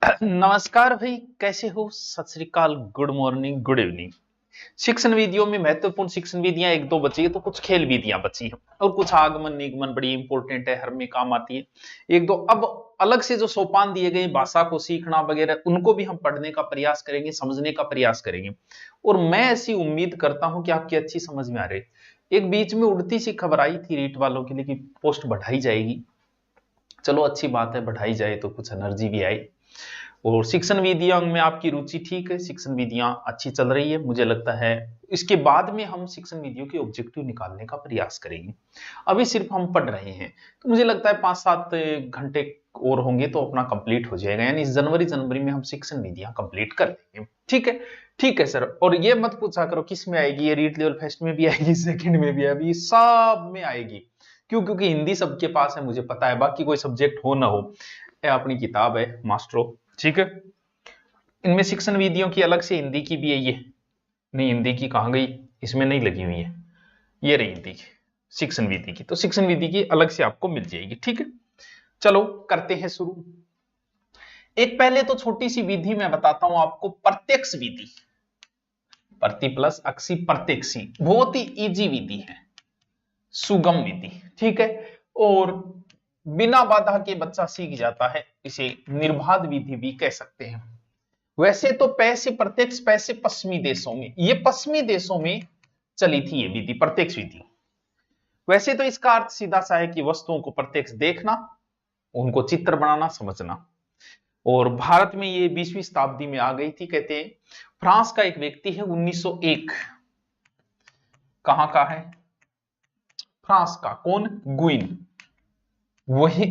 नमस्कार भाई, कैसे हो? सत श्री अकाल, गुड मॉर्निंग, गुड इवनिंग। शिक्षण विधियों में महत्वपूर्ण शिक्षण विधियां एक दो बची है, तो कुछ खेल विधियां बची है और कुछ आगमन निगमन बड़ी इंपॉर्टेंट है, हर में काम आती है। एक दो अब अलग से जो सोपान दिए गए भाषा को सीखना वगैरह, उनको भी हम पढ़ने का प्रयास करेंगे, समझने का प्रयास करेंगे। और मैं ऐसी उम्मीद करता हूं कि आपकी अच्छी समझ में आ रही। एक बीच में उड़ती सी खबर आई थी रीट वालों के लिए कि पोस्ट बढ़ाई जाएगी। चलो अच्छी बात है, बढ़ाई जाए तो कुछ एनर्जी भी आए। और शिक्षण विधियां में आपकी रुचि ठीक है, शिक्षण विधियां अच्छी चल रही है, मुझे लगता है इसके बाद में हम शिक्षण विधियों के ऑब्जेक्टिव निकालने का प्रयास करेंगे। अभी सिर्फ हम पढ़ रहे हैं, तो मुझे लगता है 5-7 घंटे और होंगे तो अपना कंप्लीट हो जाएगा, यानी जनवरी में हम शिक्षण विधियां कंप्लीट कर लेंगे। ठीक है, ठीक है सर। और ये मत पूछा करो किस में आएगी, ये रीट लेवल फेस्ट में भी आएगी, सेकंड में भी आएगी, सब में आएगी। क्यों? क्योंकि हिंदी सबके पास है, मुझे पता है, बाकी कोई सब्जेक्ट हो ना हो, ये अपनी किताब है मास्टरो। ठीक है, इनमें शिक्षण विधियों की अलग से हिंदी की भी है। ये नहीं, हिंदी की कहां गई, इसमें नहीं लगी हुई है, ये रही हिंदी की शिक्षण विधि की, तो शिक्षण विधि की अलग से आपको मिल जाएगी। ठीक है, चलो करते हैं शुरू। एक पहले तो छोटी सी विधि मैं बताता हूं आपको, प्रत्यक्ष विधि। प्रति प्लस अक्षी प्रत्यक्षी, बहुत ही इजी विधि है, सुगम विधि। ठीक है, और बिना बाधा के बच्चा सीख जाता है, इसे निर्बाध विधि भी कह सकते हैं। वैसे तो पैसे प्रत्यक्ष पैसे पश्चिमी देशों में, ये पश्चिमी देशों में चली थी ये विधि, प्रत्यक्ष विधि। वैसे तो इसका अर्थ सीधा सा है कि वस्तुओं को प्रत्यक्ष देखना, उनको चित्र बनाना, समझना। और भारत में ये 20वीं शताब्दी में आ गई थी। कहते हैं फ्रांस का एक व्यक्ति है 1901, कहां का है? फ्रांस का। कौन? गुइन। वही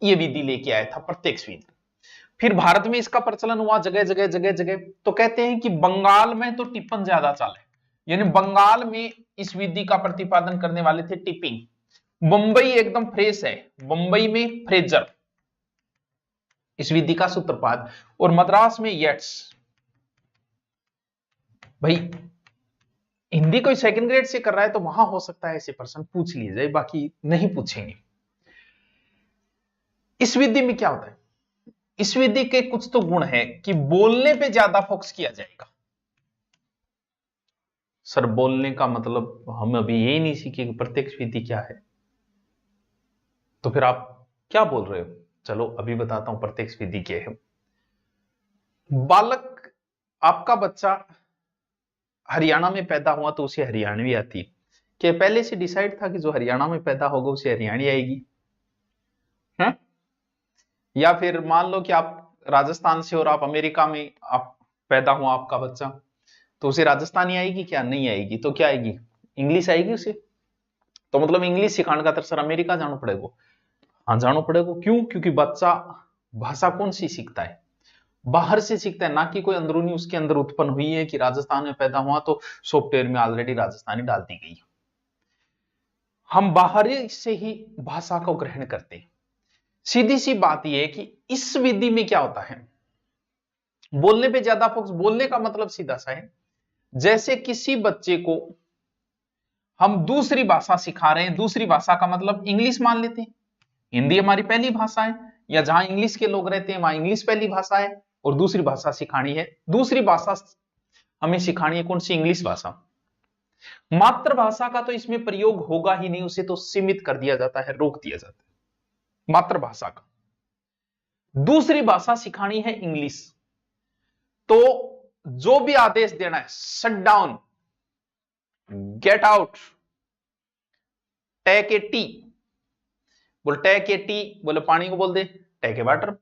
ये विधि लेके आया था, प्रत्यक्ष विधि। फिर भारत में इसका प्रचलन हुआ जगह जगह जगह जगह। तो कहते हैं कि बंगाल में तो टिप्पण ज्यादा चाले, यानी बंगाल में इस विधि का प्रतिपादन करने वाले थे टिपिंग। मुंबई एकदम फ्रेश है, मुंबई में फ्रेजर इस विधि का सूत्रपात, और मद्रास में येट्स। भाई हिंदी कोई सेकंड ग्रेड से कर रहा है तो वहां हो सकता है ऐसे प्रश्न पूछ लिए जाए, बाकी नहीं पूछेंगे। इस विधि में क्या होता है, इस विधि के कुछ तो गुण है कि बोलने पे ज्यादा फोकस किया जाएगा। सर बोलने का मतलब हम अभी यही नहीं सीखे कि प्रत्यक्ष विधि क्या है, तो फिर आप क्या बोल रहे हो? चलो अभी बताता हूं प्रत्यक्ष विधि क्या है। बालक, आपका बच्चा हरियाणा में पैदा हुआ तो उसे हरियाणवी आती है क्या? पहले से डिसाइड था कि जो हरियाणा में पैदा होगा उसे हरियाणी आएगी है? या फिर मान लो कि आप राजस्थान से और आप अमेरिका में आप पैदा हुआ आपका बच्चा, तो उसे राजस्थानी आएगी क्या? नहीं आएगी, तो क्या आएगी? इंग्लिश आएगी उसे। तो मतलब इंग्लिश सिखाने का सर अमेरिका जाना पड़ेगा? हाँ जाना पड़ेगा। क्यों? क्योंकि बच्चा भाषा कौन सी सीखता है? बाहर से सीखता है, ना कि कोई अंदरूनी उसके अंदर उत्पन्न हुई है कि राजस्थान में पैदा हुआ तो सॉफ्टवेयर में ऑलरेडी राजस्थानी डाल दी गई। हम बाहरी से ही भाषा को ग्रहण करते हैं। सीधी सी बात यह है कि इस विधि में क्या होता है, बोलने पे ज्यादा फोकस। बोलने का मतलब सीधा सा है, जैसे किसी बच्चे को हम दूसरी भाषा सिखा रहे हैं, दूसरी भाषा का मतलब इंग्लिश मान लेते हैं, हिंदी हमारी पहली भाषा है, या जहां इंग्लिश के लोग रहते हैं वहां इंग्लिश पहली भाषा है, और दूसरी भाषा सिखानी है, दूसरी भाषा हमें सिखानी है कौन सी? इंग्लिश भाषा। मातृभाषा का तो इसमें प्रयोग होगा ही नहीं, उसे तो सीमित कर दिया जाता है, रोक दिया जाता है मातृभाषा का। दूसरी भाषा सिखानी है इंग्लिश, तो जो भी आदेश देना है, shut down, get out, take a tea, बोल टेक ए टी, बोले पानी को बोल दे टेक ए वाटर।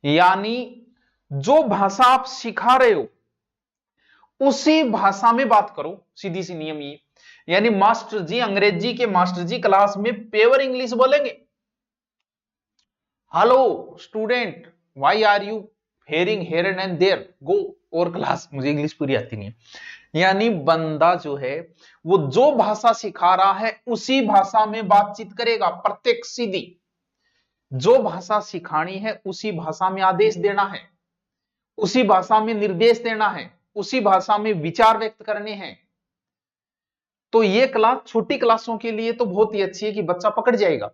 यानी जो भाषा आप सिखा रहे हो उसी भाषा में बात करो, सीधी सी नियम ये। यानी मास्टर जी, अंग्रेजी के मास्टर जी क्लास में प्योर इंग्लिश बोलेंगे। Hello student, why are you hearing here and there, go और क्लास। मुझे इंग्लिश पूरी आती नहीं है। यानी बंदा जो है वो जो भाषा सिखा रहा है उसी भाषा में बातचीत करेगा, प्रत्यक्ष सीधी। जो भाषा सिखानी है उसी भाषा में आदेश देना है, उसी भाषा में निर्देश देना है, उसी भाषा में विचार व्यक्त करने हैं। तो ये क्लास छोटी क्लासों के लिए तो बहुत ही अच्छी है कि बच्चा पकड़ जाएगा।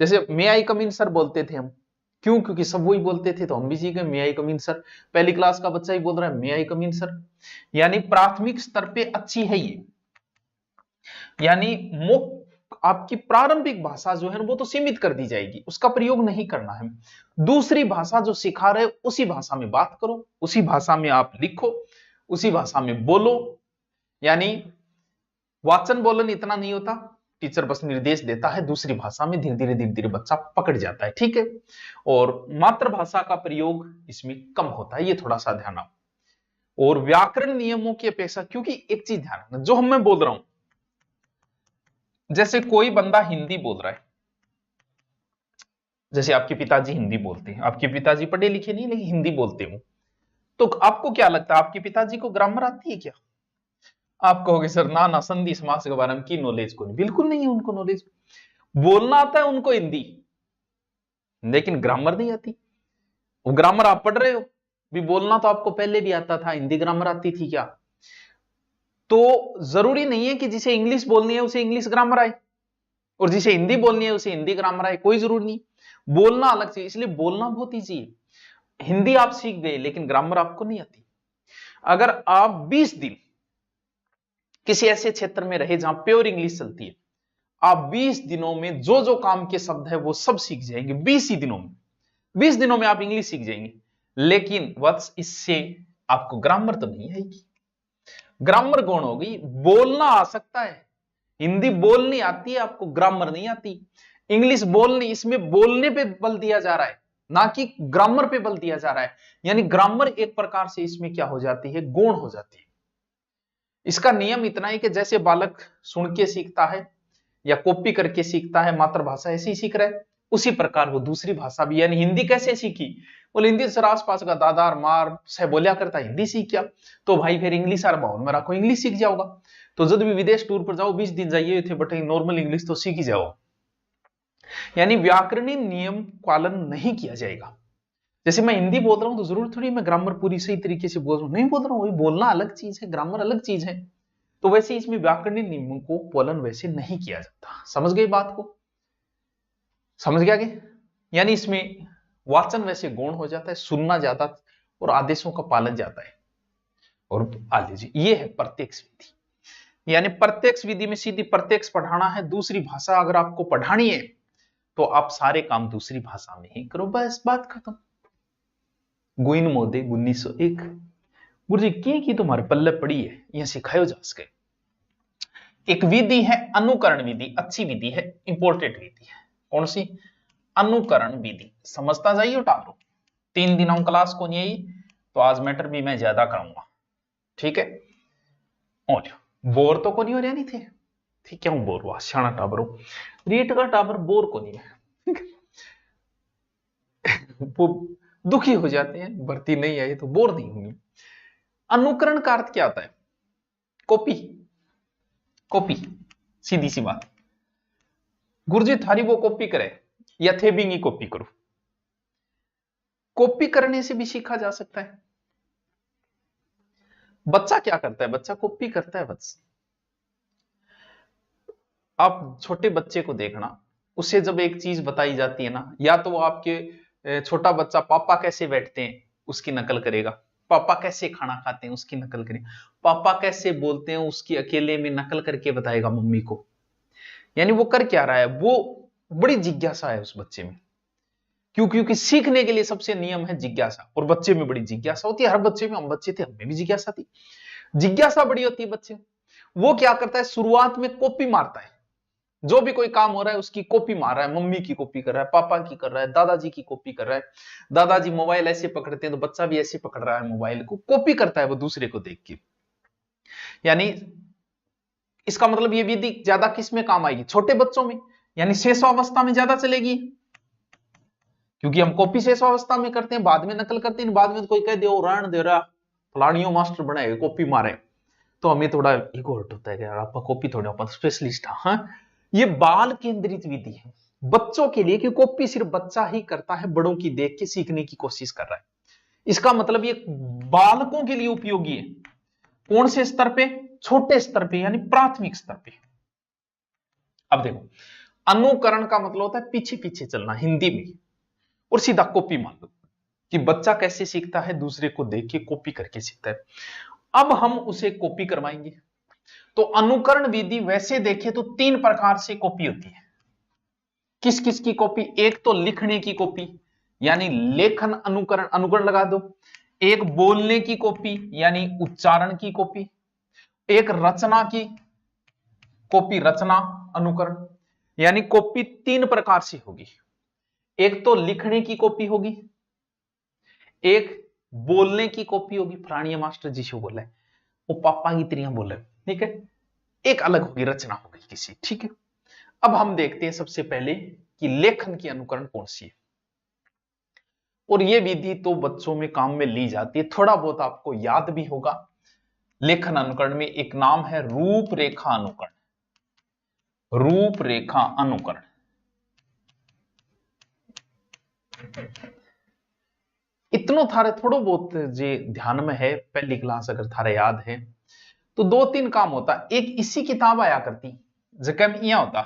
जैसे मे आई कम इन सर बोलते थे हम, क्यों? क्योंकि सब वही बोलते थे तो हम भी सीख गए, मे आई कम इन सर। पहली क्लास का बच्चा ही बोल रहा है मे आई कम इन सर। यानी प्राथमिक स्तर पे अच्छी है ये, यानी आपकी प्रारंभिक भाषा जो है वो तो सीमित कर दी जाएगी, उसका प्रयोग नहीं करना है। दूसरी भाषा जो सिखा रहे उसी भाषा में बात करो, उसी भाषा में आप लिखो, उसी भाषा में बोलो। यानी वाचन बोलन इतना नहीं होता, टीचर बस निर्देश देता है दूसरी भाषा में, धीरे धीरे बच्चा पकड़ जाता है, ठीक है। और मातृभाषा का प्रयोग इसमें कम होता है, ये थोड़ा सा ध्यान आओ। और व्याकरण नियमों की अपेक्षा, क्योंकि एक चीज ध्यान रखना, जो मैं बोल रहा हूं, जैसे कोई बंदा हिंदी बोल रहा है, जैसे आपके पिताजी हिंदी बोलते हैं, आपके पिताजी पढ़े लिखे नहीं लेकिन हिंदी बोलते हो, तो आपको क्या लगता है आपके पिताजी को ग्रामर आती है क्या? आप कहोगे सर ना ना, संधि समास के बारे में की नॉलेज को नहीं, बिल्कुल नहीं है उनको नॉलेज। बोलना आता है उनको हिंदी, लेकिन ग्रामर नहीं आती। वो ग्रामर आप पढ़ रहे हो भी, बोलना तो आपको पहले भी आता था, हिंदी ग्रामर आती थी क्या? तो जरूरी नहीं है कि जिसे इंग्लिश बोलनी है उसे इंग्लिश ग्रामर आए, और जिसे हिंदी बोलनी है उसे हिंदी ग्रामर आए, कोई जरूरी नहीं। बोलना अलग चीज, इसलिए बोलना बहुत ईजी है। हिंदी आप सीख गए लेकिन ग्रामर आपको नहीं आती। अगर आप 20 दिन किसी ऐसे क्षेत्र में रहे जहां प्योर इंग्लिश चलती है, आप 20 दिनों में जो जो काम के शब्द है वो सब सीख जाएंगे, 20 ही दिनों में। 20 दिनों में आप इंग्लिश सीख जाएंगे, लेकिन वत्स इससे आपको ग्रामर तो नहीं आएगी। ग्रामर कौन होगी? बोलना आ सकता है, हिंदी बोलनी आती है आपको, ग्रामर नहीं आती। इंग्लिश बोलनी, इसमें बोलने पे बल दिया जा रहा है, ना कि ग्रामर पे बल दिया जा रहा है। यानी ग्रामर एक प्रकार से इसमें क्या हो जाती है, गौण हो जाती है। इसका नियम इतना है कि जैसे बालक सुन के सीखता है या कॉपी करके सीखता है, मातृभाषा ऐसी सीख रहा है, उसी प्रकार वो दूसरी भाषा भी। यानी हिंदी कैसे सीखी? बोले हिंदी सर आसपास का दादार मार से बोलिया करता, हिंदी सीख गया, तो भाई फिर इंग्लिश आर बाउन में रखो, इंग्लिश सीख जाओगा। तो जब भी विदेश टूर पर जाओ, 20 दिन जाइए थे बट नॉर्मल इंग्लिश तो सीख ही जाओ। यानी व्याकरणीय नियम पालन नहीं किया जाएगा। जैसे मैं हिंदी बोल रहा हूं तो जरूर थोड़ी मैं ग्रामर पूरी सही तरीके से बोल रहा हूं, नहीं बोल रहा हूं, वही बोलना अलग चीज है, ग्रामर अलग चीज है। तो वैसे इसमें व्याकरणीय नियमों को पालन वैसे नहीं किया जाता। समझ गए बात को? समझ गया कि? यानी इसमें वाचन वैसे गौण हो जाता है, सुनना ज्यादा और आदेशों का पालन ज्यादा है। और आ लीजिए, ये है प्रत्यक्ष विधि। यानी प्रत्यक्ष विधि में सीधी प्रत्यक्ष पढ़ाना है, दूसरी भाषा अगर आपको पढ़ानी है तो आप सारे काम दूसरी भाषा में ही करो, बस बात खत्म। गोइन मोदे 1901 गुरुजी की तुम्हारे पल्ले पड़ी है, यह सिखायो जा सके। एक विधि है अनुकरण विधि, अच्छी विधि है, इंपॉर्टेंट विधि है। कौन सी? अनुकरण विधि। समझता जाइए टालो, 3 दिनों क्लास को नहीं आई तो आज मैटर भी मैं ज्यादा कराऊंगा, ठीक है। और बोर तो को नहीं हो रहा नहीं थे, ठीक है, बोर हुआ शाना टाबरो, रीट का टाबर बोर को नहीं है वो दुखी हो जाते हैं, भर्ती नहीं आई तो बोर नहीं होंगे। अनुकरण का अर्थ क्या होता है? कॉपी, कॉपी, सीधी सी बात। गुरुजी थारी वो कॉपी करे या थे भी नहीं कॉपी करो, कॉपी करने से भी सीखा जा सकता है। बच्चा क्या करता है? बच्चा कॉपी करता है बस। आप छोटे बच्चे को देखना, उसे जब एक चीज बताई जाती है ना, या तो वो आपके छोटा बच्चा पापा कैसे बैठते हैं उसकी नकल करेगा, पापा कैसे खाना खाते हैं उसकी नकल करेगा, पापा कैसे बोलते हैं उसकी अकेले में नकल करके बताएगा मम्मी को। यानी वो कर क्या रहा है? वो बड़ी जिज्ञासा है उस बच्चे में। क्यों? क्योंकि सीखने के लिए सबसे नियम है जिज्ञासा, और बच्चे में बड़ी जिज्ञासा होती है। हर बच्चे में, हम बच्चे थे हमें भी जिज्ञासा थी, जिज्ञासा बड़ी होती है बच्चे। वो क्या करता है? शुरुआत में कॉपी मारता है, जो भी कोई काम हो रहा है उसकी कॉपी मार रहा है, मम्मी की कॉपी कर रहा है, पापा की कर रहा है, दादाजी की कॉपी कर रहा है। दादाजी मोबाइल ऐसे पकड़ते हैं तो बच्चा भी ऐसे पकड़ रहा है, मोबाइल को कॉपी करता है वो दूसरे को देख के। यानी इसका मतलब ये विधि ज्यादा किस में काम आएगी? छोटे बच्चों में, यानी शेषावस्था में ज्यादा चलेगी, क्योंकि हम कॉपी शेषावस्था में करते हैं, बाद में नकल करते हैं। बाद में कोई कह दे राण दे रहा फलानियों मास्टर बनाए कॉपी मारे, तो हमें थोड़ा ईगो हर्ट होता है कि यार आपका कॉपी थोड़ा अपन स्पेशलिस्ट है। हाँ, ये बाल केंद्रित विधि है बच्चों के लिए, कि कॉपी सिर्फ बच्चा ही करता है, बड़ों की देख के सीखने की कोशिश कर रहा है। इसका मतलब ये बालकों के लिए उपयोगी है। कौन से स्तर पे? छोटे स्तर पे, यानी प्राथमिक स्तर पे। अब देखो, अनुकरण का मतलब होता है पीछे पीछे चलना हिंदी में, और सीधा कॉपी मान लो कि बच्चा कैसे सीखता है, दूसरे को देख के कॉपी करके सीखता है। अब हम उसे कॉपी करवाएंगे। तो अनुकरण विधि वैसे देखें तो 3 प्रकार से कॉपी होती है। किस किस की कॉपी? एक तो लिखने की कॉपी यानी लेखन अनुकरण, अनुकरण लगा दो। एक बोलने की कॉपी यानी उच्चारण की कॉपी। एक रचना की कॉपी, रचना अनुकरण। यानी कॉपी 3 प्रकार से होगी। एक तो लिखने की कॉपी होगी, एक बोलने की कॉपी होगी, फलानी मास्टर जी से बोले वो पापा की तरह बोले, ठीक है। एक अलग होगी, रचना होगी किसी, ठीक है। अब हम देखते हैं सबसे पहले कि लेखन की अनुकरण कौन सी है। और यह विधि तो बच्चों में काम में ली जाती है, थोड़ा बहुत आपको याद भी होगा। लेखन अनुकरण में एक नाम है रूपरेखा अनुकरण। रूपरेखा अनुकरण इतनो थारे थोड़ो बहुत जे ध्यान में है, पहली क्लास अगर थारे याद है तो 2-3 काम होता। एक इसी किताब आया करती जगह में यहां होता,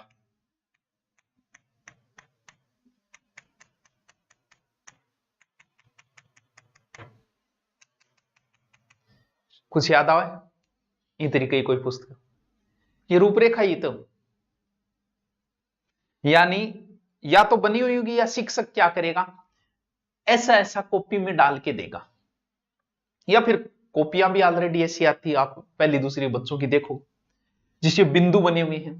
कुछ याद आवे? ये तरीके की कोई पुस्तक, ये रूपरेखा, ये तो यानी या तो बनी हुई होगी या शिक्षक क्या करेगा, ऐसा ऐसा कॉपी में डाल के देगा। या फिर कॉपियां भी ऑलरेडी ऐसी आती, आप पहली दूसरी बच्चों की देखो जिससे बिंदु बने हुए हैं,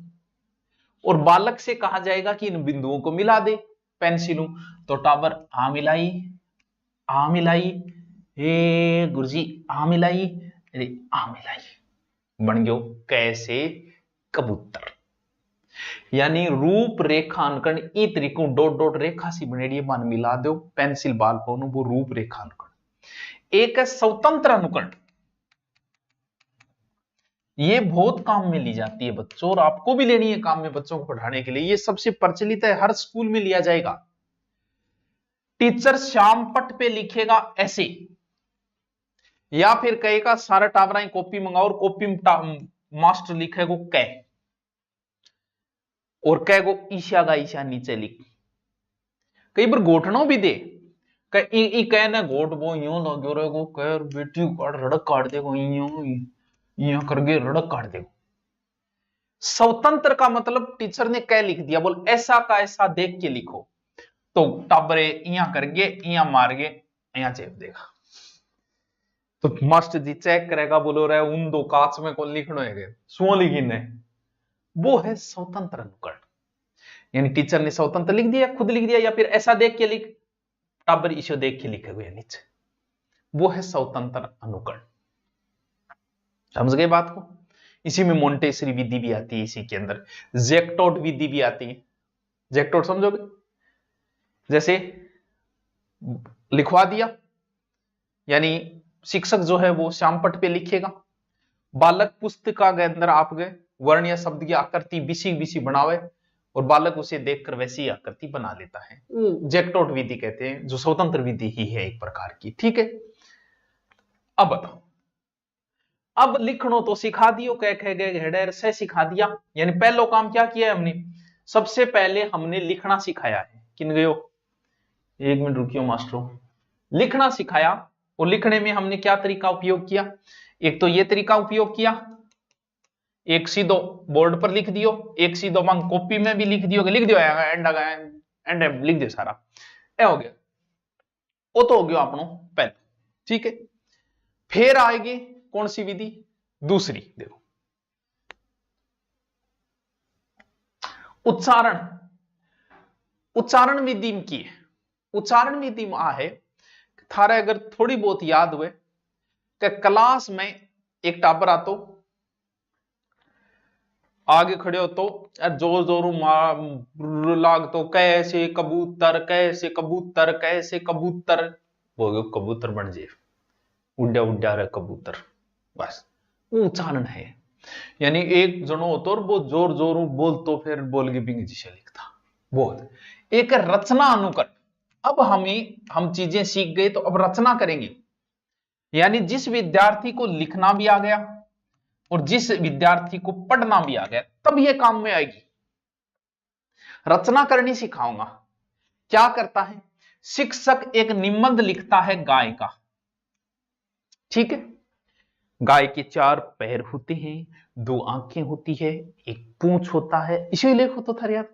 और बालक से कहा जाएगा कि इन बिंदुओं को मिला दे पेंसिलों। तो टाबर आ मिलाई, आ मिलाई, हे गुरुजी आ मिलाई, अरे आ मिलाई, बन गयो कैसे कबूतर। यानी रूपरेखा अनुकरण ई तरीकों डॉट डॉट रेखा सी बनेड़ी मान मिला दो पेंसिल बाल पानो, वो रूपरेखा अनुकरण। एक है स्वतंत्र अनुकरण, ये बहुत काम में ली जाती है बच्चों, और आपको भी लेनी है काम में बच्चों को पढ़ाने के लिए। ये सबसे प्रचलित है, हर स्कूल में लिया जाएगा। टीचर श्याम पट पे लिखेगा ऐसे, या फिर कहेगा सारा टावरा कॉपी मंगाओ और कॉपी में मास्टर लिखेगा कै, और कै गो ईशा का ईशा नीचे लिख। कई बार घोटनो भी दे, कह ना घोट वो यूं लगो रहेगो, कह बेटी काट रड़क काट देगो, यूं करके रड़क काट देगो। स्वतंत्र का मतलब टीचर ने क्या लिख दिया, बोल ऐसा का ऐसा देख के लिखो, तो टाबरे इया करके इया मार के इया चेप देगा। तो मास्टर जी चेक करेगा, बोलो रहे उन दो कांच में कौन लिखना है, सो लिखने, वो है स्वतंत्र अनुकरण। यानी टीचर ने स्वतंत्र लिख दिया, खुद लिख दिया, या फिर ऐसा देख के लिख, टाबर इशो देख के लिखे हुए नीचे, वो है स्वतंत्र अनुकरण। समझ गए बात को? इसी में मोंटेसरी विधि भी आती है, इसी के अंदर जैक्टोट विधि भी आती है। जैक्टोट समझोगे? जैसे लिखवा दिया, यानी शिक्षक जो है वो श्यामपट पे लिखेगा, बालक पुस्तिका के अंदर आप गए वर्ण या शब्द की आकृति बिसी बिसी बनावे, और बालक उसे देखकर वैसी आकृति बना लेता है। जैक्टोट विधि कहते हैं, जो स्वतंत्र विधि ही है एक प्रकार की, ठीक है। अब बताओ, अब लिखनो तो सिखा दियो, कह कह गए हेडर से सिखा दिया। यानी पहला काम क्या किया है हमने, सबसे पहले हमने लिखना सिखाया है। किन गयो, 1 मिनट रुकियो मास्टरों, लिखना सिखाया। और लिखने में हमने क्या तरीका उपयोग किया, एक तो ये तरीका उपयोग किया, एक सीधो बोर्ड पर लिख दियो, एक सीधो मांग कॉपी में भी लिख दियो, लिख दियो एंड लिख दियो सारा, ए हो गया। वो तो हो गया अपनो पहले, ठीक है। फिर आएगी कौन सी विधि, दूसरी, देखो उच्चारण। उच्चारण विधि में की है, उच्चारण विधि में आ है थारे अगर थोड़ी बहुत याद हुए कि क्लास में एक टाबर आतो, आगे खड़े हो तो जोर जोर लाग तो कैसे कबूतर कैसे कबूतर कैसे कबूतर, वो कबूतर बन जाए, उड्या उड्या रहे कबूतर, बस वो उच्चारण है। यानी एक जनो होतो और वो जोर जोर बोल तो फिर बोल के बिंग जिसे लिखता, बहुत। एक रचना अनुकरण, अब हम चीजें सीख गए तो अब रचना करेंगे। यानी जिस विद्यार्थी को लिखना भी आ गया और जिस विद्यार्थी को पढ़ना भी आ गया, तब यह काम में आएगी। रचना करनी सिखाऊंगा। क्या करता है, शिक्षक एक निबंध लिखता है गाय का, ठीक है। गाय के 4 पैर होते हैं, 2 आंखें होती है, एक पूंछ होता है, इसी लेख होता था यार।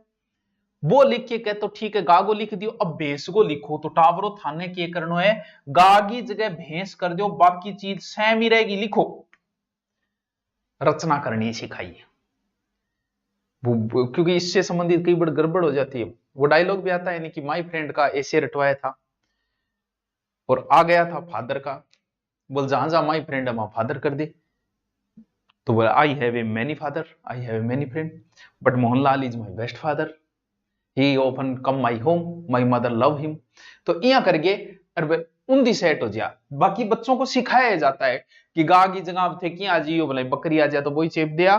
वो लिख के कह तो ठीक है, गा को लिख दियो, अब भैंस को लिखो तो टावरो थाने के करनो है, गा की जगह भैंस कर दो, बाकी चीज सेम ही रहेगी, लिखो। रचना करनी सिखाइए, क्योंकि इससे संबंधित कई बड़ी गड़बड़ हो जाती है। वो डायलॉग भी आता है नहीं कि माई फ्रेंड का ऐसे रटवाया था और आ गया था फादर का, बोल जहां जहां माई फ्रेंड है वहां फादर कर दे, तो बोला I have a many father, I have a many friend, but Mohanlal is my best father, he often come my home, my mother love him. तो इया करके उन्दी सेट हो जा। बाकी बच्चों को सिखाया जाता है कि गा की जगह थे कि आज यो बोले बकरी आ जाए तो वही चेप दिया,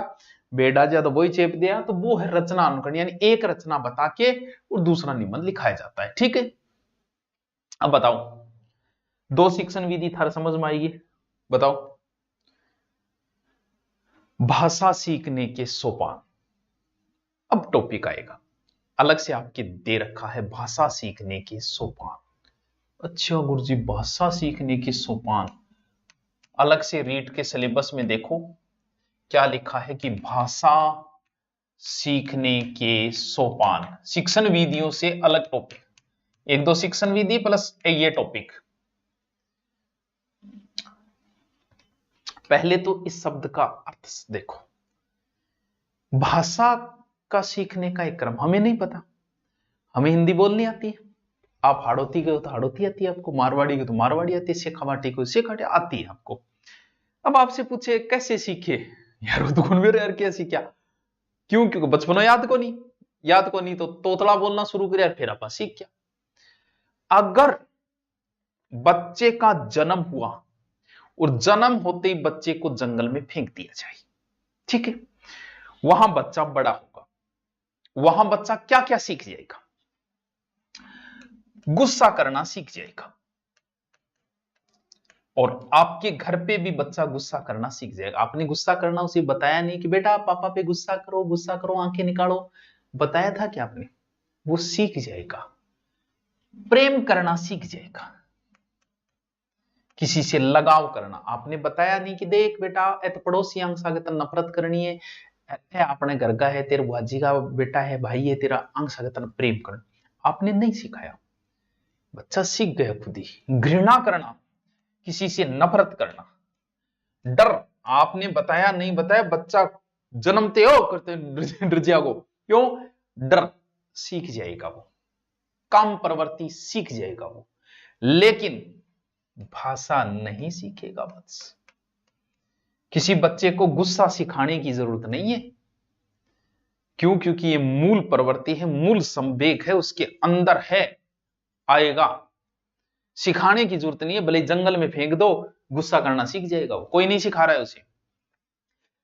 बेड आ जाए तो वही चेप दिया, तो वो है रचना अनुकरण, यानी एक रचना बता के और दूसरा निबंध लिखाया जाता है, ठीक है। अब बताओ 2 शिक्षण विधि थारा समझ में आएगी, बताओ। भाषा सीखने के सोपान, अब टॉपिक आएगा अलग से आपके दे रखा है, भाषा सीखने के सोपान। अच्छा गुरुजी, भाषा सीखने के सोपान अलग से रीड के सिलेबस में देखो क्या लिखा है कि भाषा सीखने के सोपान, शिक्षण विधियों से अलग टॉपिक, 1-2 शिक्षण विधि प्लस ये टॉपिक। पहले तो इस शब्द का अर्थ देखो, भाषा का सीखने का एक क्रम हमें नहीं पता, हमें हिंदी बोलनी आती है, आप हाड़ौती के हो तो हाड़ौती आती है आपको, मारवाड़ी के तो मारवाड़ी आती है, शेखावाटी को शेखावाटी आती है आपको। अब आपसे पूछे कैसे सीखे, यार वो तो मेरे यार क्या सीखा, क्यों, क्योंकि बचपन में याद को नहीं तो तोतला बोलना शुरू कर, फिर आप सीख क्या। अगर बच्चे का जन्म हुआ और जन्म होते ही बच्चे को जंगल में फेंक दिया जाए, ठीक है, वहां बच्चा बड़ा होगा, वहां बच्चा क्या क्या सीख जाएगा, गुस्सा करना सीख जाएगा, और आपके घर पे भी बच्चा गुस्सा करना सीख जाएगा। आपने गुस्सा करना उसे बताया नहीं कि बेटा पापा पे गुस्सा करो आंखें निकालो, बताया था कि आपने, वो सीख जाएगा। प्रेम करना सीख जाएगा, किसी से लगाव करना आपने बताया नहीं कि देख बेटा ए तो पड़ोसी अंग सागत नफरत करनी है, अपने घर का है, तेरे बुआजी का बेटा है, भाई है तेरा, अंग सागत प्रेम करना आपने नहीं सिखाया, बच्चा सीख गया खुद ही। घृणा करना, किसी से नफरत करना, डर आपने बताया नहीं बताया, बच्चा जन्मते हो करते ड्रजिया को, क्यों, डर सीख जाएगा वो, काम प्रवृत्ति सीख जाएगा वो, लेकिन भाषा नहीं सीखेगा। बस किसी बच्चे को गुस्सा सिखाने की जरूरत नहीं है, क्यों, क्योंकि ये मूल प्रवृत्ति है, मूल संवेग है, उसके अंदर है, आएगा, सिखाने की जरूरत नहीं है। भले जंगल में फेंक दो, गुस्सा करना सीख जाएगा वो, कोई नहीं सिखा रहा है उसे।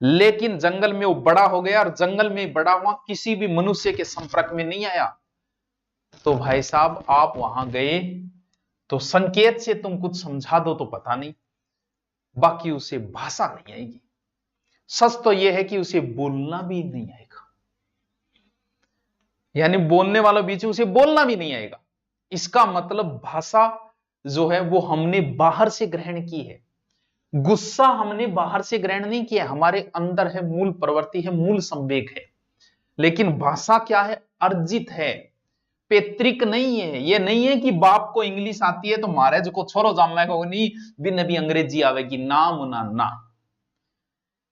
लेकिन जंगल में वो बड़ा हो गया और जंगल में बड़ा हुआ, किसी भी मनुष्य के संपर्क में नहीं आया, तो भाई साहब आप वहां गए तो संकेत से तुम कुछ समझा दो तो पता नहीं, बाकी उसे भाषा नहीं आएगी। सच तो यह है कि उसे बोलना भी नहीं आएगा, यानी बोलने वाला बीच उसे बोलना भी नहीं आएगा। इसका मतलब भाषा जो है वो हमने बाहर से ग्रहण की है, गुस्सा हमने बाहर से ग्रहण नहीं किया, हमारे अंदर है, मूल प्रवृत्ति है, मूल संवेग है। लेकिन भाषा क्या है, अर्जित है, पैतृक नहीं है। ये नहीं है कि बाप को इंग्लिश आती है तो महाराज को छोरो जामा को नहीं बिन भी अंग्रेजी आवेगी, ना मुना ना।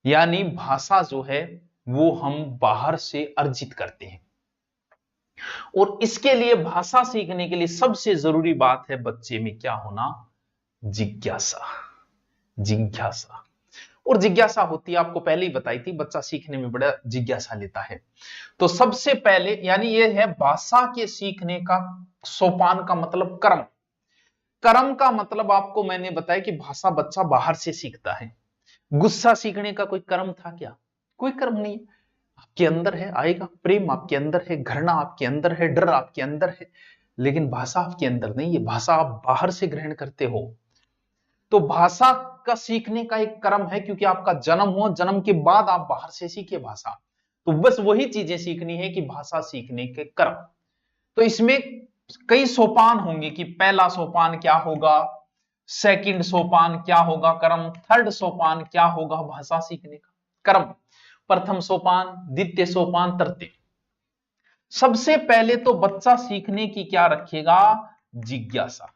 यानी भाषा जो है वो हम बाहर से अर्जित करते हैं, और इसके लिए भाषा सीखने के लिए सबसे जरूरी बात है बच्चे में क्या होना, जिज्ञासा। जिज्ञासा, और जिज्ञासा होती है, आपको पहले ही बताई थी, बच्चा सीखने में बड़ा जिज्ञासा लेता है। तो सबसे पहले यानी यह है भाषा के सीखने का सोपान का मतलब कर्म। कर्म का मतलब आपको मैंने बताया कि भाषा बच्चा बाहर से सीखता है। गुस्सा सीखने का कोई कर्म था क्या, कोई कर्म नहीं, आपके अंदर है, आएगा। प्रेम आपके अंदर है, घृणा आपके अंदर है, डर आपके अंदर है, लेकिन भाषा आपके अंदर नहीं है, भाषा आप बाहर से ग्रहण करते हो। तो भाषा का सीखने का एक क्रम है, क्योंकि आपका जन्म हुआ, जन्म के बाद आप बाहर से सीखे भाषा, तो बस वही चीजें सीखनी है कि भाषा सीखने के क्रम। तो इसमें कई सोपान होंगे कि पहला सोपान क्या होगा, सेकंड सोपान क्या होगा क्रम, थर्ड सोपान क्या होगा भाषा सीखने का क्रम, प्रथम सोपान, द्वितीय सोपान, तृतीय। सबसे पहले तो बच्चा सीखने की क्या रखेगा, जिज्ञासा,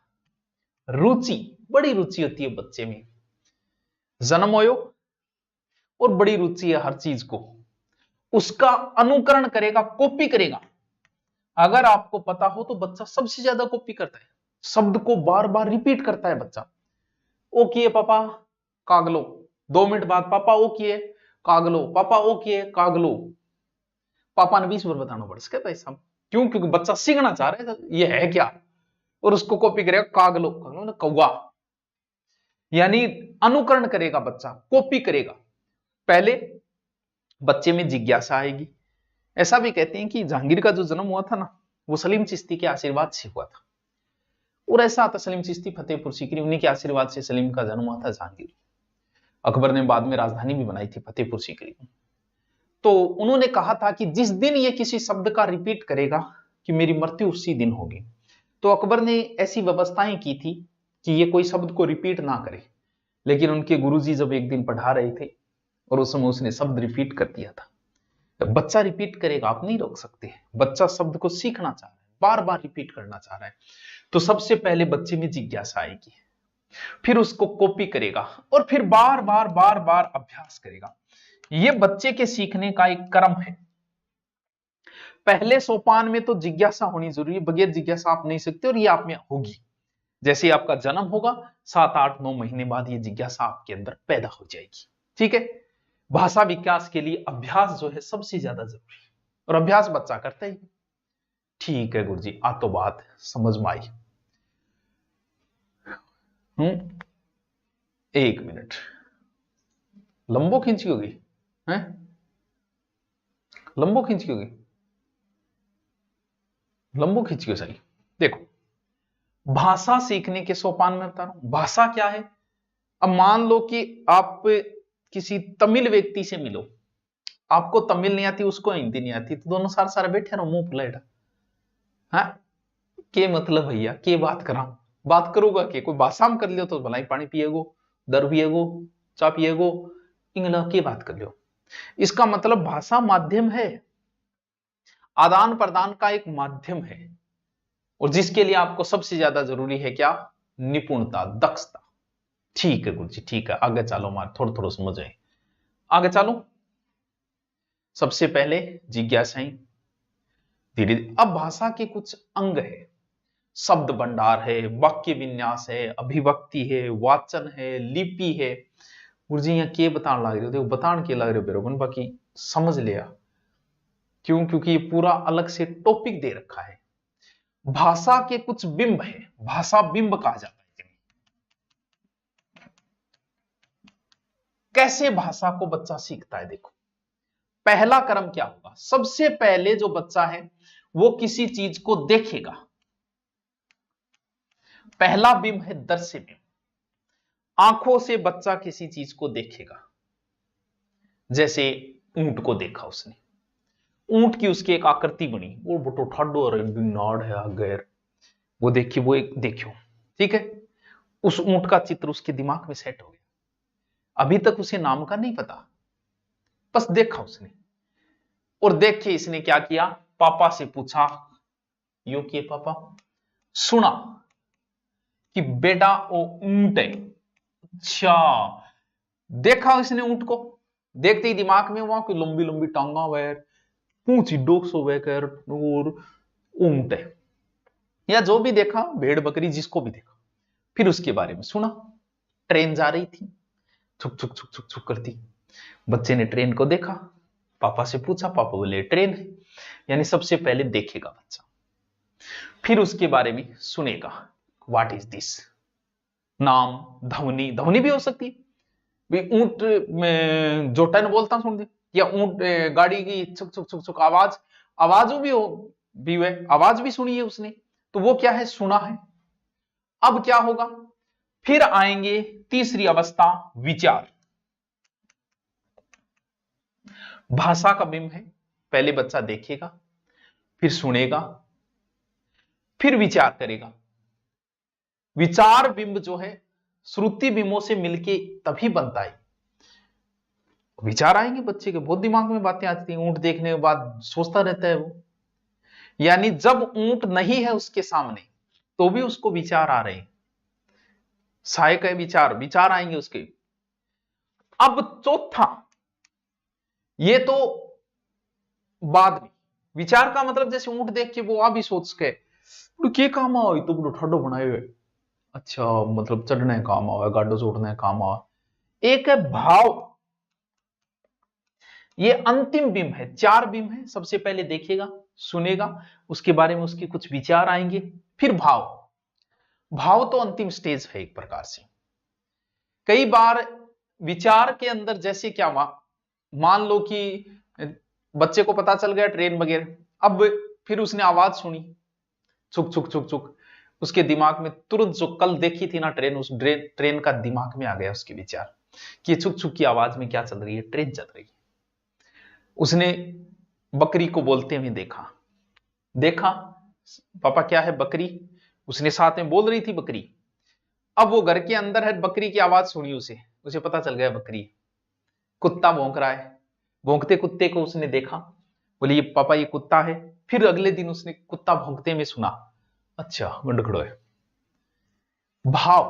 रुचि। बड़ी रुचि होती है बच्चे में, जन्म हो और बड़ी रुचि है हर चीज को, उसका अनुकरण करेगा, कॉपी करेगा। अगर आपको पता हो तो बच्चा सबसे ज्यादा कॉपी करता है, शब्द को बार बार रिपीट करता है बच्चा। ओ किए पापा कागलो, 2 मिनट बाद पापा ओ किए कागलो, पापा ओ किए कागलो। पापा ने 20 बार बताना पड़ सके भाई साहब, क्यों, क्योंकि बच्चा सीखना चाह रहा है ये है क्या, और उसको कॉपी करेगा, कागलो, कागलो ना कौवा, यानी अनुकरण करेगा बच्चा, कॉपी करेगा। पहले बच्चे में जिज्ञासा आएगी। ऐसा भी कहते हैं कि जहांगीर का जो जन्म हुआ था ना, वो सलीम चिश्ती के आशीर्वाद से हुआ था, और ऐसा आता सलीम चिश्ती फतेहपुर सीकरी, उन्हीं के आशीर्वाद से सलीम का जन्म हुआ था जहांगीर। अकबर ने बाद में राजधानी भी बनाई थी फतेहपुर सीकरी। तो उन्होंने कहा था कि जिस दिन ये किसी शब्द का रिपीट करेगा कि मेरी मृत्यु उसी दिन होगी। तो अकबर ने ऐसी व्यवस्थाएं की थी कि ये कोई शब्द को रिपीट ना करे, लेकिन उनके गुरुजी जब एक दिन पढ़ा रहे थे और उस समय उसने शब्द रिपीट कर दिया था। बच्चा रिपीट करेगा, आप नहीं रोक सकते, बच्चा शब्द को सीखना चाह रहा है, बार बार रिपीट करना चाह रहा है, तो सबसे पहले बच्चे में जिज्ञासा आएगी, फिर उसको कॉपी करेगा और फिर बार बार बार बार अभ्यास करेगा। यह बच्चे के सीखने का एक क्रम है। पहले सोपान में तो जिज्ञासा होनी जरूरी है, बगैर जिज्ञासा आप नहीं सकते, और ये आप में होगी। जैसे आपका जन्म होगा 7, 8, 9 महीने बाद ये जिज्ञासा आपके अंदर पैदा हो जाएगी। ठीक है, भाषा विकास के लिए अभ्यास जो है सबसे ज्यादा जरूरी है, और अभ्यास बच्चा करता ही। ठीक है गुरुजी, आ तो बात समझ में आई। 1 मिनट, लंबो खींची होगी है, लंबो खींची होगी, लंबो खींची हो सही। देखो, भाषा सीखने के सोपान में बता रहा हूं, भाषा क्या है। अब मान लो कि आप किसी तमिल व्यक्ति से मिलो, आपको तमिल नहीं आती, उसको हिंदी नहीं आती, तो दोनों सारे सारे बैठे रहो मुंह फुलाएड़ा, हाँ के मतलब भैया के बात करा, बात करूंगा के, कोई भाषा में कर लियो तो भलाई पानी पिएगो, दर पिएगो, चा पिएगो, इंगला के बात कर लियो। इसका मतलब भाषा माध्यम है, आदान प्रदान का एक माध्यम है, और जिसके लिए आपको सबसे ज्यादा जरूरी है क्या, निपुणता, दक्षता। ठीक है गुरु जी, ठीक है, आगे चलो, मार थोड़ा थोड़ा समझ आए, आगे चलो। सबसे पहले जिज्ञासाएं, धीरे धीरे। अब भाषा के कुछ अंग है, शब्द भंडार है, वाक्य विन्यास है, अभिव्यक्ति है, वाचन है, लिपि है। गुरु जी यहाँ के बताने लग रहे हो, बताने के लग रहे हो, बाकी समझ लिया क्यों, क्योंकि ये पूरा अलग से टॉपिक दे रखा है। भाषा के कुछ बिंब है, भाषा बिंब कहा जाता है। कैसे भाषा को बच्चा सीखता है, देखो पहला क्रम क्या होगा। सबसे पहले जो बच्चा है वो किसी चीज को देखेगा, पहला बिंब है दृश्य बिंब। आंखों से बच्चा किसी चीज को देखेगा, जैसे ऊंट को देखा उसने, ऊंट की उसकी एक आकृति बनी, वो बटो ठाडो और नाड़ है गैर, वो देखिए, वो एक देखियो, ठीक है, उस ऊंट का चित्र उसके दिमाग में सेट हो गया। अभी तक उसे नाम का नहीं पता, बस देखा उसने, और देख के इसने क्या किया, पापा से पूछा, यो किए पापा, सुना कि बेटा वो ऊंट है। अच्छा, देखा इसने ऊंट को, देखते ही दिमाग में वहां कोई लंबी लंबी टांगा वैर, पूंछी डोक्सो वैकर, और ऊंट है, या जो भी देखा, भेड़ बकरी जिसको भी देखा, फिर उसके बारे में सुना। ट्रेन जा रही थी, छुक छुक छुक छुक छुक करती, बच्चे ने ट्रेन को देखा, पापा से पूछा, पापा बोले ट्रेन है, यानी सबसे पहले देखेगा बच्चा, फिर उसके बारे में सुनेगा, व्हाट इज दिस, नाम, ध्वनि, ध्वनि भी हो सकती है, ऊंट में जोटन बोलता सुन दे, या ऊंट गाड़ी की छुक छुक छुक छुक आवाज, आवाज भी हो, भी हुए, आवाज भी सुनी है उसने, तो वो क्या है, सुना है। अब क्या होगा, फिर आएंगे तीसरी अवस्था, विचार। भाषा का बिंब है, पहले बच्चा देखेगा, फिर सुनेगा, फिर विचार करेगा। विचार बिंब जो है श्रुति बिंबों से मिलके तभी बनता है। विचार आएंगे बच्चे के, बहुत दिमाग में बातें आती हैं, ऊंट देखने के बाद सोचता रहता है वो। यानी जब ऊंट नहीं है उसके सामने तो भी उसको विचार आ रहे हैं, साय का विचार आएंगे उसके। अब चौथा, ये तो बाद में विचार का मतलब जैसे ऊंट देख के वो आ भी सोच के के काम आओ तो बोलो ठाडो बनाए हुए, अच्छा मतलब चढ़ने काम आवे, गाडो जोड़ने काम आवे। एक है भाव, ये अंतिम बिंब है, 4 बिंब है। सबसे पहले देखेगा, सुनेगा, उसके बारे में उसके कुछ विचार आएंगे, फिर भाव। भाव तो अंतिम स्टेज है एक प्रकार से। कई बार विचार के अंदर जैसे क्या हुआ, मान लो कि बच्चे को पता चल गया ट्रेन वगैरह, अब फिर उसने आवाज सुनी, चुक चुक चुक चुक, उसके दिमाग में तुरंत जो कल देखी थी ना ट्रेन, उस ट्रेन का दिमाग में आ गया उसके विचार कि चुक चुक की आवाज में क्या चल रही है, ट्रेन चल रही है। उसने बकरी को बोलते हुए देखा पापा क्या है, बकरी। उसने साथ में बोल रही थी बकरी। अब वो घर के अंदर है, बकरी की आवाज सुनी, उसे पता चल गया बकरी। कुत्ता भौंक रहा है, भौंकते कुत्ते को उसने देखा, बोले ये पापा ये कुत्ता है। फिर अगले दिन उसने कुत्ता भौंकते में सुना, अच्छा गंडखड़ो है। भाव,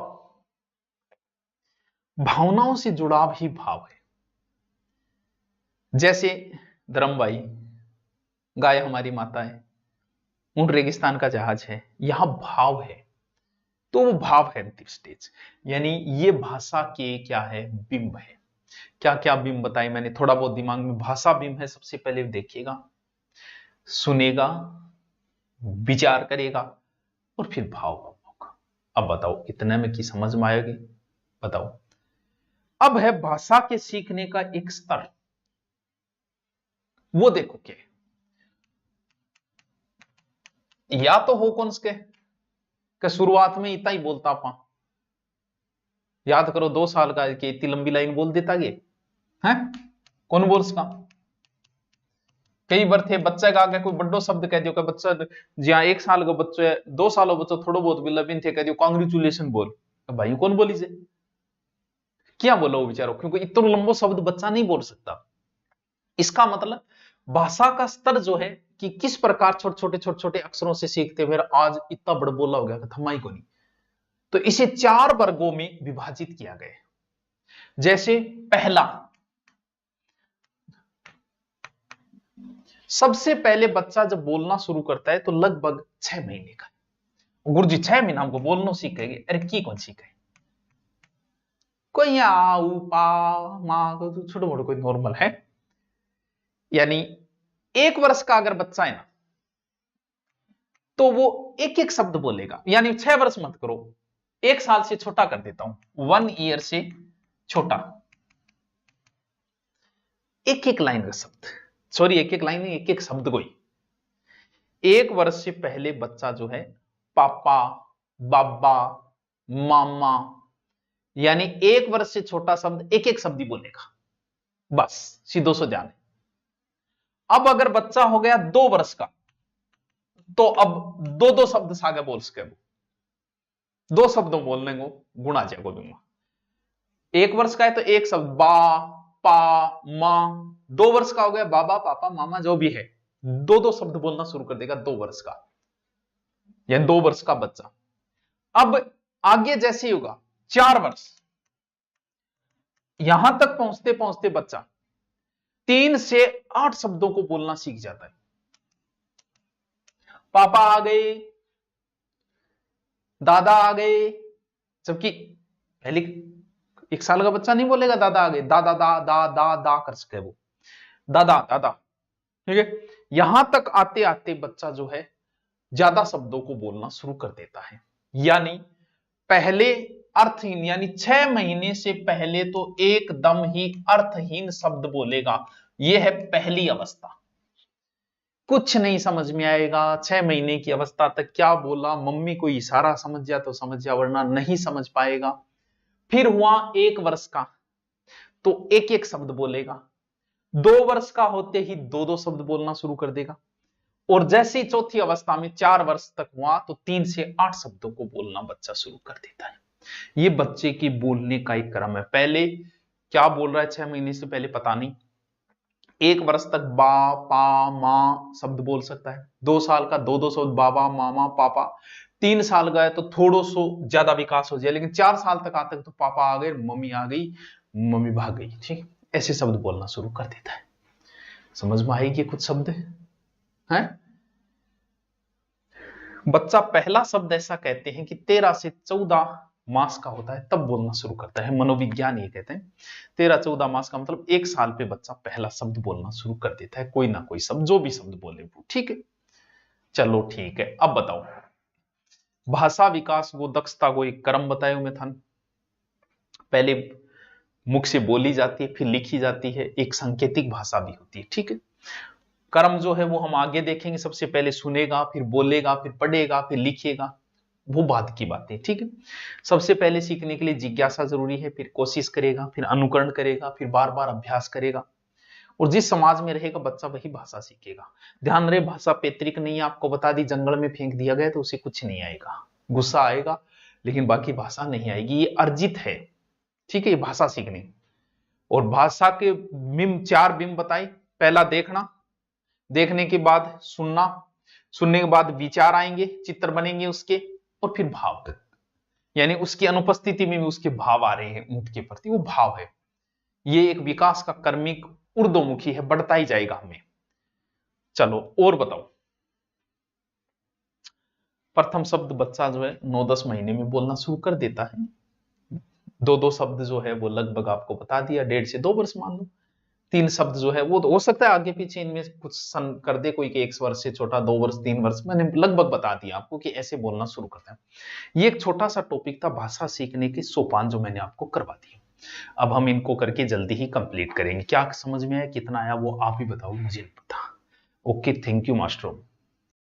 भावनाओं से जुड़ाव ही भाव है। जैसे धर्म भाई, गाय हमारी माता है, ऊंट रेगिस्तान का जहाज है, यहां भाव है, तो वो भाव है अंतिम स्टेज। यानी ये भाषा के क्या है, बिंब है। क्या क्या बिंब बताए मैंने, थोड़ा बहुत दिमाग में। भाषा बिंब है, सबसे पहले देखिएगा, सुनेगा, विचार करेगा और फिर भाव होगा। अब बताओ इतने में की समझ में आएगी, बताओ। अब है भाषा के सीखने का एक स्तर, वो देखो क्या, या तो हो कौन के शुरुआत में इतना ही बोलता पा, याद करो 2 साल का कि इतनी लंबी लाइन बोल देता ये है, कौन बोल सका। कई बार थे बच्चा का आगे कोई बड़ो शब्द कह दियो, बच्चा जहां 1 साल का बच्चो है, 2 सालों बच्चो थोड़ो बहुत भी लबिन थे, कह दियो कांग्रेचुलेशन बोल, भाई कौन बोली से क्या बोला वो बेचारो, क्योंकि इतना लंबो शब्द बच्चा नहीं बोल सकता। इसका मतलब भाषा का स्तर जो है कि किस प्रकार छोटे छोटे अक्षरों से सीखते हुए आज इतना बड़ा बोला हो गया थमाई को नहीं। तो इसे 4 वर्गों में विभाजित किया गया। जैसे पहला, सबसे पहले बच्चा जब बोलना शुरू करता है तो लगभग 6 महीने का। गुरुजी 6 महीना हमको बोलना सीखेंगे, अरे की कौन सीखे, कोई आऊ पा माँ तो छोटे मोटे कोई नॉर्मल है। यानी 1 वर्ष का अगर बच्चा है ना तो वो एक एक शब्द बोलेगा। यानी 6 वर्ष मत करो, 1 साल से छोटा कर देता हूं, 1 ईयर से छोटा, एक एक लाइन का शब्द, सॉरी एक एक लाइन नहीं, एक एक शब्द को ही। 1 वर्ष से पहले बच्चा जो है पापा, बाबा, मामा, यानी 1 वर्ष से छोटा शब्द एक एक शब्द ही बोलेगा, बस सीधो सो जाने। अब अगर बच्चा हो गया 2 वर्ष का तो अब 2 शब्द सागे बोल सके, वो 2 शब्दों बोलने को गुणा जाएगा दूंगा। 1 वर्ष का है तो एक शब्द बा पा मां, 2 वर्ष का हो गया बाबा पापा मामा जो भी है, 2 शब्द बोलना शुरू कर देगा 2 वर्ष का, यानी 2 वर्ष का बच्चा। अब आगे जैसे ही होगा 4 वर्ष, यहां तक पहुंचते पहुंचते बच्चा 3 से 8 शब्दों को बोलना सीख जाता है। पापा आ गए, दादा आ गए, जबकि पहले 1 साल का बच्चा नहीं बोलेगा दादा आ गए, दादा दा दा दा दा कर सके वो, दादा दादा, ठीक है। यहां तक आते आते बच्चा जो है ज्यादा शब्दों को बोलना शुरू कर देता है। यानी पहले अर्थहीन, यानी 6 महीने से पहले तो एकदम ही अर्थहीन शब्द बोलेगा, यह है पहली अवस्था। कुछ नहीं समझ में आएगा, 6 महीने की अवस्था तक क्या बोला, मम्मी को इशारा समझ जा तो समझ जा, वरना नहीं समझ पाएगा। फिर हुआ 1 वर्ष का तो एक एक शब्द बोलेगा, 2 वर्ष का होते ही 2 शब्द बोलना शुरू कर देगा, और जैसे ही चौथी अवस्था में 4 वर्ष तक हुआ तो 3 से 8 शब्दों को बोलना बच्चा शुरू कर देता है। ये बच्चे की बोलने का एक क्रम है। पहले क्या बोल रहा है 6 महीने से पहले पता नहीं, 1 वर्ष तक बा पा माँ शब्द बोल सकता है, 2 साल का 2 शब्द बाबा मामा पापा, 3 साल गए तो थोड़ा सो ज्यादा विकास हो जाए, लेकिन 4 साल तक आता तो पापा आ गए, मम्मी आ गई, मम्मी भाग गई, ठीक, ऐसे शब्द बोलना शुरू कर देता है। समझ में आएगी कुछ शब्द हैं? बच्चा पहला शब्द ऐसा कहते हैं कि 13 से 14 मास का होता है तब बोलना शुरू करता है। मनोविज्ञान ये कहते हैं 13-14 मास का मतलब 1 साल पे बच्चा पहला शब्द बोलना शुरू कर देता है, कोई ना कोई शब्द, जो भी शब्द बोले वो, ठीक है। चलो ठीक है, अब बताओ भाषा विकास वो दक्षता को एक क्रम बताया मैं था, पहले मुख से बोली जाती है फिर लिखी जाती है, एक सांकेतिक भाषा भी होती है, ठीक है। क्रम जो है वो हम आगे देखेंगे, सबसे पहले सुनेगा फिर बोलेगा फिर पढ़ेगा फिर लिखेगा, वो बाद की बात है, ठीक है। सबसे पहले सीखने के लिए जिज्ञासा जरूरी है, फिर कोशिश करेगा, फिर अनुकरण करेगा, फिर बार बार अभ्यास करेगा, और जिस समाज में रहेगा बच्चा वही भाषा सीखेगा। ध्यान रहे भाषा पैतृक नहीं है, आपको बता दी जंगल में फेंक दिया गया तो उसे कुछ नहीं आएगा, गुस्सा आएगा लेकिन बाकी भाषा नहीं आएगी, ये अर्जित है, ठीक है, ये भाषा सीखने। और भाषा के बिंब 4 बिंब बताए, पहला देखना, देखने के बाद सुनना, सुनने के बाद विचार आएंगे, चित्र बनेंगे उसके, और फिर भाव, यानी उसकी अनुपस्थिति में भी उसके भाव आ रहे हैं ऊंट के प्रति, वो भाव है। ये एक विकास का कर्मिक ऊर्ध्वमुखी है, बढ़ता ही जाएगा हमें। चलो और बताओ, प्रथम शब्द बच्चा जो है 9-10 महीने में बोलना शुरू कर देता है, 2 शब्द जो है वो लगभग आपको बता दिया, 1.5 से 2 वर्ष मान लो, 3 शब्द जो है वो तो हो सकता है आगे पीछे इनमें कुछ सन कर दे कोई कि 1 वर्ष से छोटा, 2 वर्ष 3 वर्ष, मैंने लगभग बता दिया आपको कि ऐसे बोलना शुरू करता है। ये एक छोटा सा टॉपिक था भाषा सीखने के सोपान जो मैंने आपको करवा दिए। अब हम इनको करके जल्दी ही कंप्लीट करेंगे। क्या समझ में आया, कितना आया वो आप ही बताओ, मुझे नहीं पता। Okay, thank you मास्टरों।